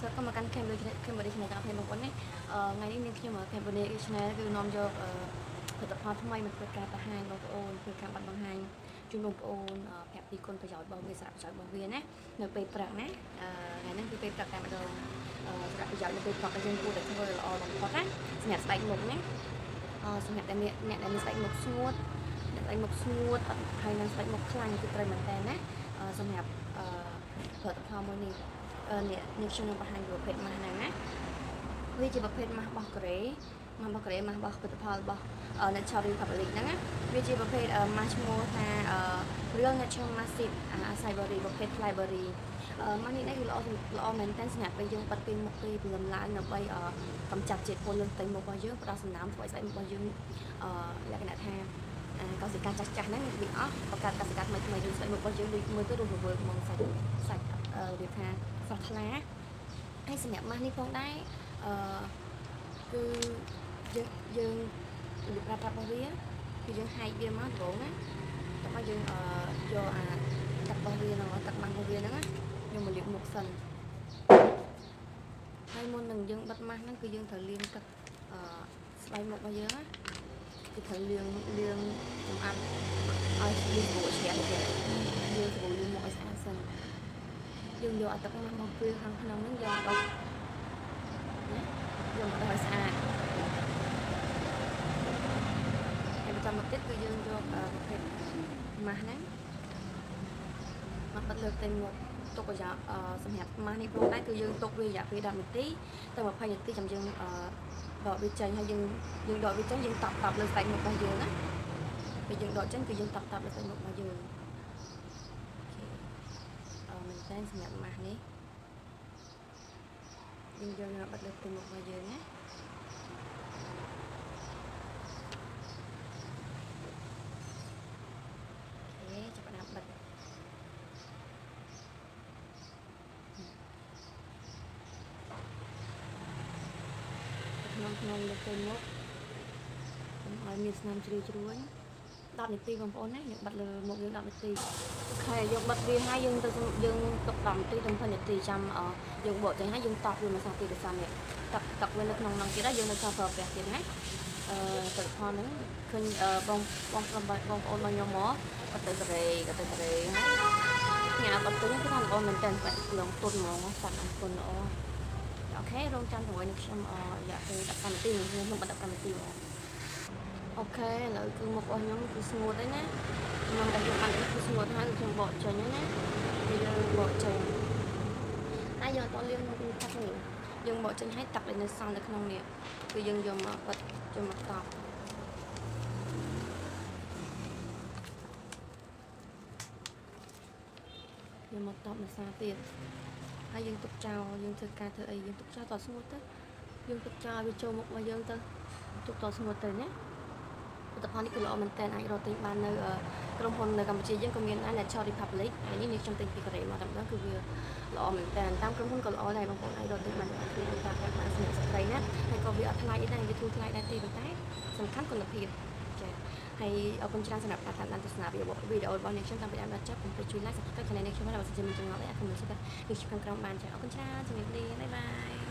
សក៏មកកាន់ Cambodia ឆ្នាំតាមពេលបងប្អូនណាថ្ងៃនេះនាងខ្ញុំ Cambodia Channel គឺនាំយកផលិតផលថ្មីមកធ្វើការបង្ហាញបងប្អូនធ្វើការបង្ហាញជូនបងប្អូនប្រាប់ពីគុណប្រយោជន៍របស់វាសារៈប្រយោជន៍របស់វាណានៅពេលព្រឹកណាថ្ងៃនេះគឺពេលព្រឹកតែម្ដងសារៈប្រយោជន៍នៅពេលព្រឹកយើងគួរតែធ្វើល្អបំផុតណាសម្រាប់ស្បែកមុខណាសម្រាប់តែអ្នកដែលមានស្បែកមុខស្ងួតអ្នកស្បែកមុខស្ងួតអត់ហើយនឹងស្បែកមុខខ្លាញ់គឺត្រូវមែនតើណាសម្រាប់ផលិតផលមួយនេះនេះខ្ញុំនឹងបង្ហាញពីប្រភេទម៉ាស់ហ្នឹងណាវាជាប្រភេទម៉ាស់របស់កូរ៉េម៉ាស់របស់ផលិតផលរបស់ Natural Republic ហ្នឹងណាវាជាប្រភេទម៉ាស់ឈ្មោះថា Real Natural Massive Acai Berry ប្រភេទ Fly Berry ម៉ាស់នេះគឺល្អមែនតើសម្រាប់ពេលយើងបាត់ពេលមុខពេលព្រលឹមឡើងដើម្បីកម្ចាត់ជាតិពុលលើផ្ទៃមុខរបស់យើងផ្ដល់សំណើមធ្វើឲ្យស្បែកមុខរបស់យើងលក្ខណៈថាកសិកម្មចាស់ហ្នឹងវាអស់បង្កើតកសិកម្មថ្មីៗយើងស្បែកមុខរបស់យើងដូចមើលទៅរស់រវើកហ្មងសាច់វាថាស្រស់ថ្លាហើយសម្រាប់ម៉ាស់នេះផងដែរគឺយើងប្រាប់របស់វាគឺយើងហែកវាមកត្រង់ណាតែមកយើងយកទឹករបស់វាហ្នឹងទឹកម៉ាស់របស់វាហ្នឹងណាយើងមកលាបមុខសិនហើយមុននឹងយើងបិទម៉ាស់ហ្នឹងគឺយើងត្រូវលាងទឹកស្បែកមុខរបស់យើងណាគឺត្រូវលាងសម្អាតឲ្យវាស្រួលជ្រះទៅយើងស្រួលលាងមុខឲ្យស្អាតសិនយើងយកទឹកម៉ាស់មកពេលខាងក្នុងហ្នឹងយកដុសឲ្យស្អាតហើយបន្តមកទៀតគឺយើងយកប្រភេទម៉ាស់ហ្នឹងមកបិទលើផ្ទៃមុខទុកប្រយោជន៍សម្រាប់ម៉ាស់នេះផងដែរគឺយើងទុកវារយៈពេល10នាទីទៅ20នាទីចាំយើងដកវាចេញហើយយើងដកវាចេញយើងតប់លើស្បែកមុខរបស់យើងណាពេលយើងដកចេញគឺយើងតប់លើស្បែកមុខរបស់យើងមែនតើសម្រាប់ម៉ាស់នេះយើងយកមកបិទលើផ្ទៃមុខរបស់យើងណាចាប់ផ្ដើមបិទក្នុងលើផ្ទៃមុខឲ្យមានស្នាមជ្រីជ្រួញ10នាទីបងប្អូនណាយើងបិទលើមុខយើង10នាទីអូខេយើងបិទវាហើយយើងទុក10នាទីទៅ20នាទីចាំយើងបកចេញហើយយើងតប់វាមួយសាទីទៅសានេះទឹកវានៅក្នុងហ្នឹងទៀតហើយយើងនៅប្រើប្រាស់ទៀតណាផលិតផលហ្នឹងឃើញបងប្អូនរបស់ខ្ញុំមកក៏ទៅកូរ៉េហើយញ៉ាំបាត់ទុនគឺថាល្អមែនតើបាត់លងទុនហ្មងសាច់អង្គុនល្អអូខេរងចាំជាមួយនឹងខ្ញុំរយៈពេល15នាទីខ្ញុំបិទ15នាទីមកអូខេឥឡូវគឺមុខរបស់ខ្ញុំគឺស្ងួតហើយណាខ្ញុំតែយកបានគឺស្ងួតហើយខ្ញុំបកចេញហើយណាយើងបកចេញតែយើងអត់លាងមុខទឹកនេះយើងបកចេញឲ្យទឹកដែលនៅសល់នៅក្នុងនេះគឺយើងយកមកបិទយកមកតប់យកមកតប់មួយសាទៀតហើយយើងទុកចោលយើងធ្វើការធ្វើអីយើងទុកចោលតស្ងួតទៅយើងទុកចោលវាចូលមុខរបស់យើងទៅទុកតស្ងួតទៅណាផលិតផលនេះគឺល្អមែនតើអាចរកទិញបាននៅក្រុមហ៊ុននៅកម្ពុជាយើងក៏មានដែរ Acai Republic ហើយនេះខ្ញុំទិញពីកូរ៉េមកតែម្ដងគឺវាល្អមែនតើតាមក្រុមហ៊ុនក៏ល្អដែរបងប្អូនអាចរកទិញបានតាមគ្នាតាមប្រាក់បានសម្រាប់ស្ត្រីណាហើយក៏វាអត់ថ្លៃដែរវាធូរថ្លៃដែរទេប៉ុន្តែសំខាន់គុណភាពចា៎ហើយអរគុណច្រើនសម្រាប់ការតាមដានទស្សនាវីដេអូរបស់អ្នកខ្ញុំតាមពីដើមដល់ចប់កុំភ្លេចជួយ like Subscribe ឆានែលនេះខ្ញុំហើយបើសិនជាមានចំណុចអីអាចខមមិនជួយនេះខ្ញុំខាងក្រោមបានចា៎អរគុណច្រើនជំរាបលាបាយបាយ